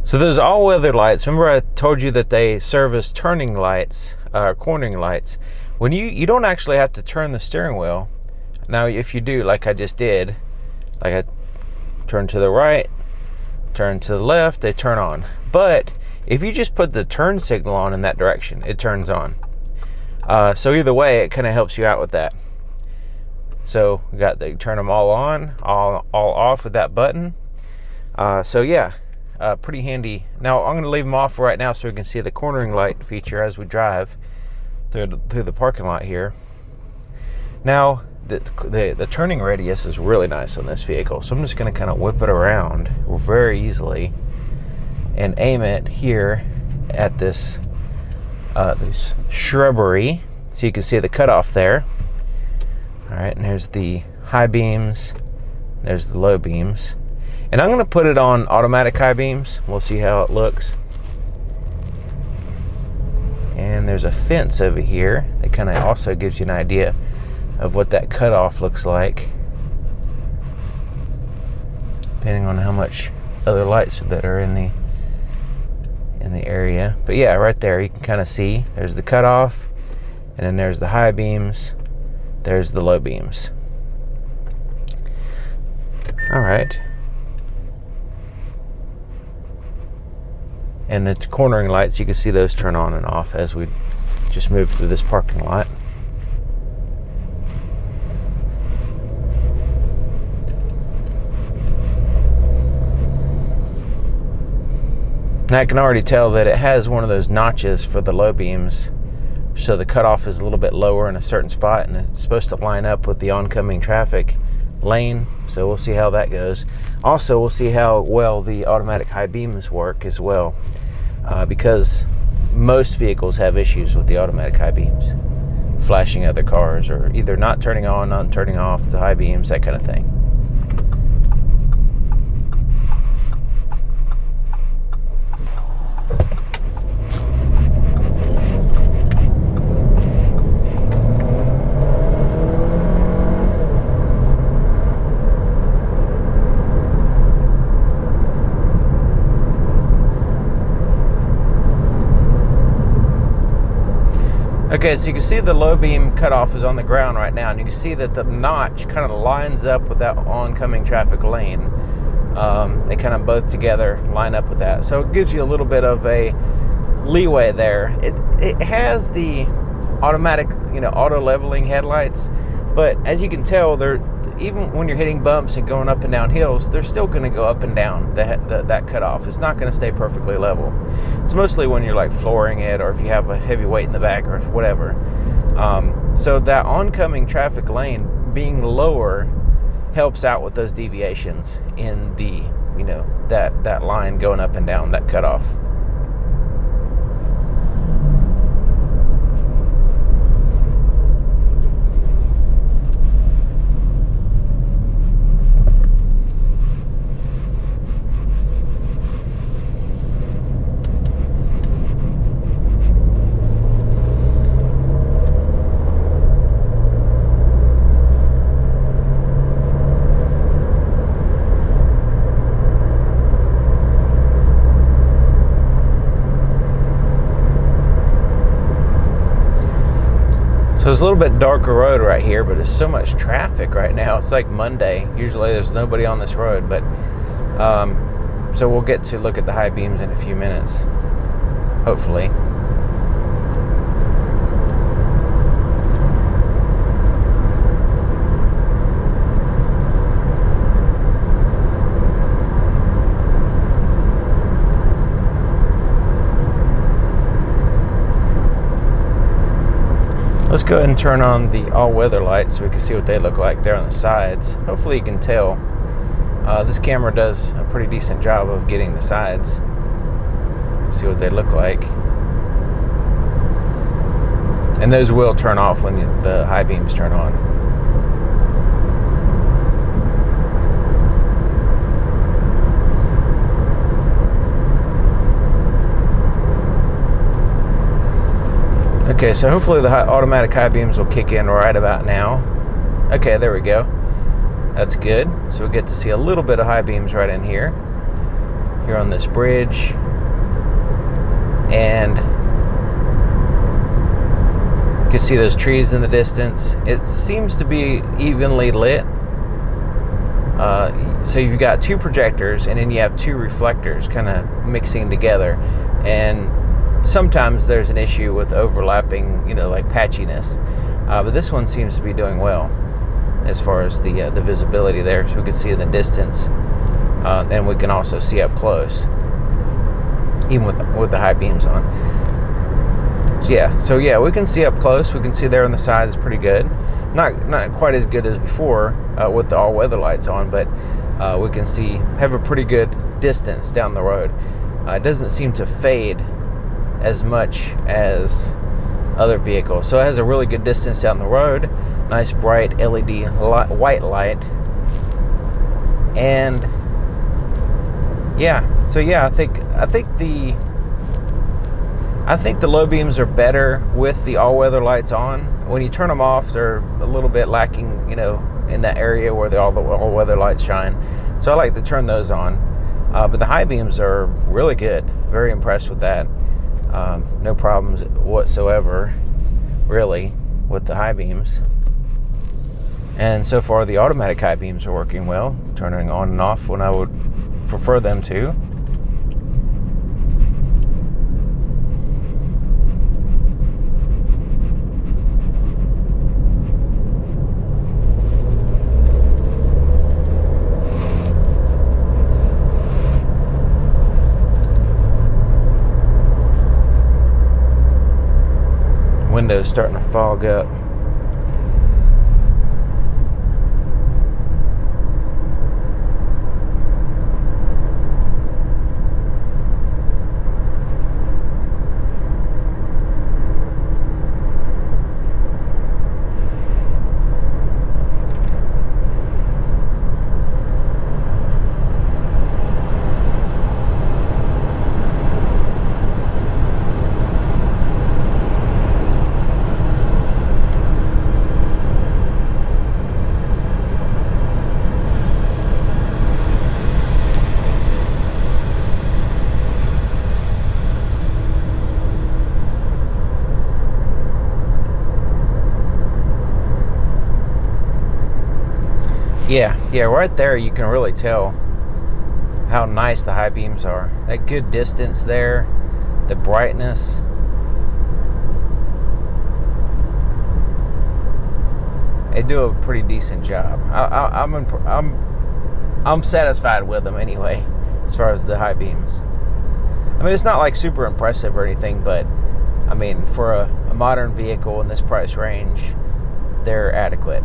So those all-weather lights, remember I told you that they serve as turning lights, cornering lights. When you don't actually have to turn the steering wheel. Now if you do, like I just did, like I turn to the right, turn to the left, they turn on. But if you just put the turn signal on in that direction, it turns on. So either way, it kind of helps you out with that. So we got the turn them all on, all off with that button. So yeah. Pretty handy. Now I'm going to leave them off right now so we can see the cornering light feature as we drive through the parking lot here. Now the turning radius is really nice on this vehicle, so I'm just going to kind of whip it around very easily and aim it here at this shrubbery, so you can see the cutoff there. All right, and there's the high beams, there's the low beams. And I'm going to put it on automatic high beams. We'll see how it looks. And there's a fence over here that kind of also gives you an idea of what that cutoff looks like, depending on how much other lights that are in the area. But yeah, right there you can kind of see there's the cutoff, and then there's the high beams, there's the low beams. All right. And the cornering lights, you can see those turn on and off as we just move through this parking lot. Now I can already tell that it has one of those notches for the low beams, so the cutoff is a little bit lower in a certain spot, and it's supposed to line up with the oncoming traffic lane. So we'll see how that goes. Also, we'll see how well the automatic high beams work as well, because most vehicles have issues with the automatic high beams, flashing other cars, or either not turning on, not turning off the high beams, that kind of thing. Okay, so you can see the low beam cutoff is on the ground right now, and you can see that the notch kind of lines up with that oncoming traffic lane. They kind of both together line up with that. So it gives you a little bit of a leeway there. It has the automatic, auto leveling headlights, but as you can tell, they're, even when you're hitting bumps and going up and down hills, they're still going to go up and down that cutoff. It's not going to stay perfectly level. It's mostly when you're like flooring it, or if you have a heavy weight in the back or whatever. So that oncoming traffic lane being lower helps out with those deviations in the, that line going up and down, that cutoff. So it's a little bit darker road right here, but there's so much traffic right now. It's like Monday. Usually there's nobody on this road, but so we'll get to look at the high beams in a few minutes, hopefully. Let's go ahead and turn on the all-weather lights so we can see what they look like there on the sides. Hopefully you can tell. This camera does a pretty decent job of getting the sides. See what they look like. And those will turn off when the high beams turn on. Okay, so hopefully the automatic high beams will kick in right about now. Okay, there we go. That's good. So we get to see a little bit of high beams right in here. here on this bridge. And you can see those trees in the distance. It seems to be evenly lit. So you've got two projectors, and then you have two reflectors kind of mixing together. And sometimes there's an issue with overlapping, like patchiness. But this one seems to be doing well as far as the visibility there. So we can see in the distance, and we can also see up close, even with the high beams on. So yeah, we can see up close. We can see there on the side is pretty good. Not quite as good as before with the all-weather lights on, but we can have a pretty good distance down the road. It doesn't seem to fade as much as other vehicles, so it has a really good distance down the road. Nice bright LED white light, and I think the low beams are better with the all-weather lights on. When you turn them off, they're a little bit lacking, in that area where all the all-weather lights shine. So I like to turn those on. But the high beams are really good. Very impressed with that. No problems whatsoever, really, with the high beams. And so far, the automatic high beams are working well, turning on and off when I would prefer them to. Windows starting to fog up. Yeah, right there you can really tell how nice the high beams are. That good distance there, the brightness. They do a pretty decent job. I'm satisfied with them anyway, as far as the high beams. I mean, it's not like super impressive or anything, but I mean, for a modern vehicle in this price range, they're adequate.